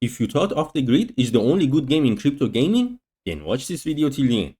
If you thought Off the Grid is the only good game in crypto gaming, then watch this video till the end.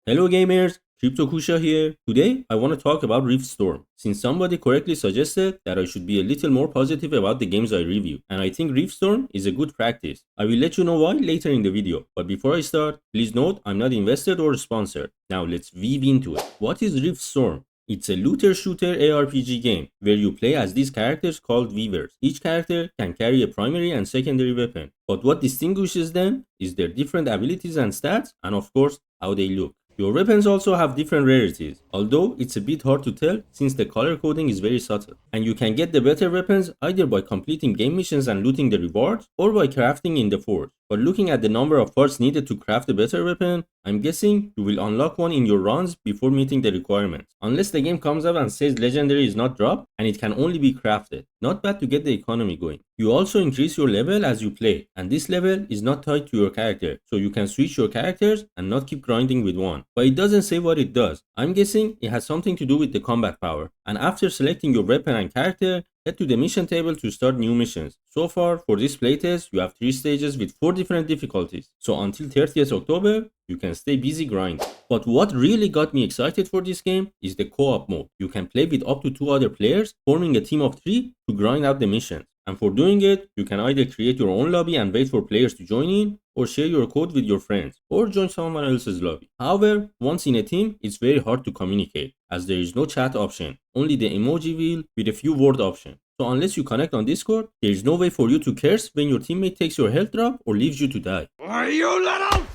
Hello gamers, Cryptokoosha here. Today I want to talk about RiftStorm, since somebody correctly suggested that I should be a little more positive about the games I review, and I think RiftStorm is a good practice. I will let you know why later in the video, but before I start, please note I'm not invested or sponsored. Now let's weave into it. What is RiftStorm? It's a looter shooter ARPG game where you play as these characters called weavers. Each character can carry a primary and secondary weapon, but what distinguishes them is their different abilities and stats, and of course how they look. Your weapons also have different rarities, although it's a bit hard to tell since the color coding is very subtle. And you can get the better weapons either by completing game missions and looting the rewards, or by crafting in the forge. But looking at the number of parts needed to craft a better weapon, I'm guessing you will unlock one in your runs before meeting the requirements. Unless the game comes up and says legendary is not dropped and it can only be crafted. Not bad to get the economy going. You also increase your level as you play, and this level is not tied to your character, so you can switch your characters and not keep grinding with one. But it doesn't say what it does. I'm guessing it has something to do with the combat power. And after selecting your weapon and character, head to the mission table to start new missions. So far, for this playtest, you have 3 stages with 4 different difficulties. So until 30th October, you can stay busy grinding. But what really got me excited for this game is the co-op mode. You can play with up to 2 other players, forming a team of 3 to grind out the missions. And for doing it, you can either create your own lobby and wait for players to join in, or share your code with your friends, or join someone else's lobby. However, once in a team, it's very hard to communicate, as there is no chat option, only the emoji wheel with a few word options. So unless you connect on Discord, there is no way for you to curse when your teammate takes your health drop or leaves you to die. Are you little?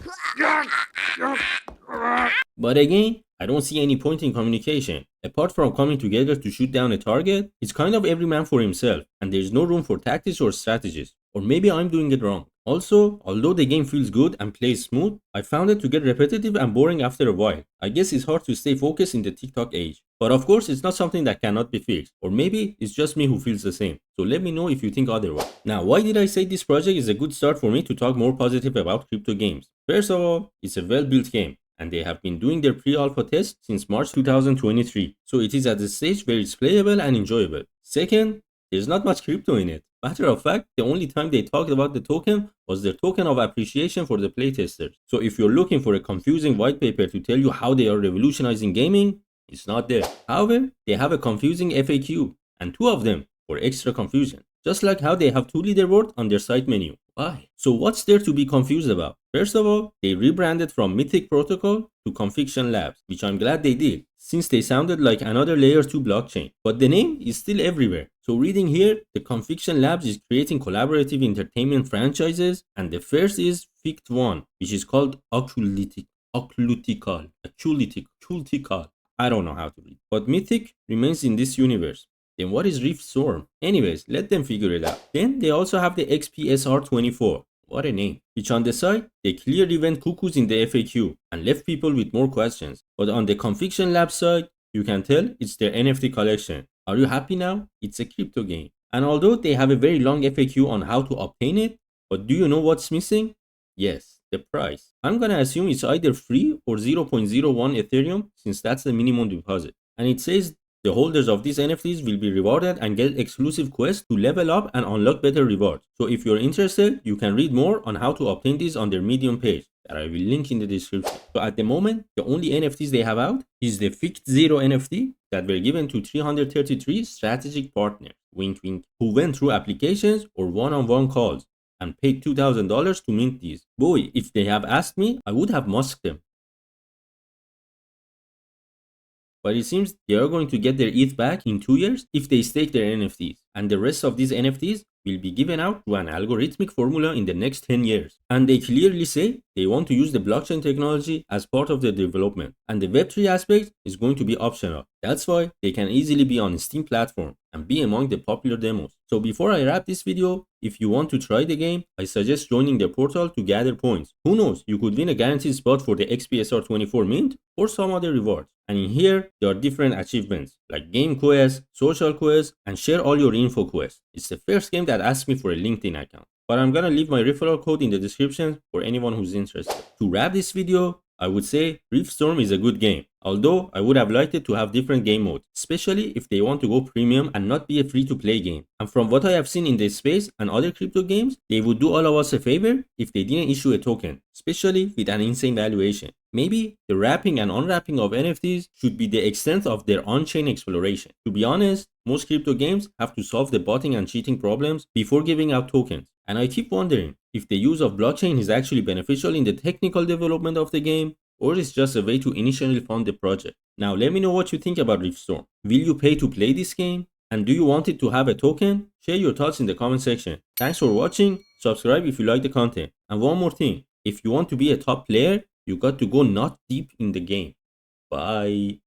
But again, I don't see any point in communication. Apart from coming together to shoot down a target, it's kind of every man for himself, and there's no room for tactics or strategies. Or maybe I'm doing it wrong. Also, although the game feels good and plays smooth, I found it to get repetitive and boring after a while. I guess it's hard to stay focused in the TikTok age. But of course, it's not something that cannot be fixed. Or maybe it's just me who feels the same. So let me know if you think otherwise. Now, why did I say this project is a good start for me to talk more positive about crypto games? First of all, it's a well-built game, and they have been doing their pre-alpha test since March 2023, so it is at a stage where it's playable and enjoyable. Second, there's not much crypto in it. Matter of fact, the only time they talked about the token was their token of appreciation for the playtesters. So if you're looking for a confusing white paper to tell you how they are revolutionizing gaming, it's not there. However, they have a confusing FAQ, and 2 of them for extra confusion. Just like how they have 2 leaderboards on their site menu. Why? So what's there to be confused about? First of all, they rebranded from Mythic Protocol to Conviction Labs, which I'm glad they did, since they sounded like another layer 2 blockchain. But the name is still everywhere. So reading here, the Conviction Labs is creating collaborative entertainment franchises, and the first is Fict 1, which is called Occultical. I don't know how to read. But Mythic remains in this universe. Then what is RiftStorm? Anyways, let them figure it out. Then they also have the XPSR24. What a name. Which on the side, they clearly went cuckoos in the FAQ and left people with more questions. But on the Conviction Lab side, you can tell it's their NFT collection. Are you happy now? It's a crypto game. And although they have a very long FAQ on how to obtain it, but do you know what's missing? Yes, the price. I'm gonna assume it's either free or 0.01 Ethereum, since that's the minimum deposit. And it says the holders of these NFTs will be rewarded and get exclusive quests to level up and unlock better rewards. So if you're interested, you can read more on how to obtain these on their Medium page that I will link in the description. So at the moment, the only NFTs they have out is the Fict 0 NFT that were given to 333 strategic partners, wink wink, who went through applications or one-on-one calls and paid $2,000 to mint these. Boy, if they have asked me, I would have musked them. But it seems they are going to get their ETH back in 2 years if they stake their NFTs. And the rest of these NFTs will be given out through an algorithmic formula in the next 10 years. And they clearly say they want to use the blockchain technology as part of the development. And the Web3 aspect is going to be optional. That's why they can easily be on Steam platform and be among the popular demos. So before I wrap this video, if you want to try the game, I suggest joining their portal to gather points. Who knows, you could win a guaranteed spot for the XPSR24 mint or some other rewards. And in here, there are different achievements like game quests, social quests, and share all your info quests. It's the first game that asked me for a LinkedIn account. But I'm gonna leave my referral code in the description for anyone who's interested. To wrap this video, I would say RiftStorm is a good game, although I would have liked it to have different game modes, especially if they want to go premium and not be a free-to-play game. And from what I have seen in this space and other crypto games, they would do all of us a favor if they didn't issue a token, especially with an insane valuation. Maybe the wrapping and unwrapping of NFTs should be the extent of their on-chain exploration. To be honest, most crypto games have to solve the botting and cheating problems before giving out tokens. And I keep wondering if the use of blockchain is actually beneficial in the technical development of the game, or is just a way to initially fund the project. Now let me know what you think about RiftStorm. Will you pay to play this game? And do you want it to have a token? Share your thoughts in the comment section. Thanks for watching, subscribe if you like the content. And one more thing, if you want to be a top player, you got to go not deep in the game. Bye.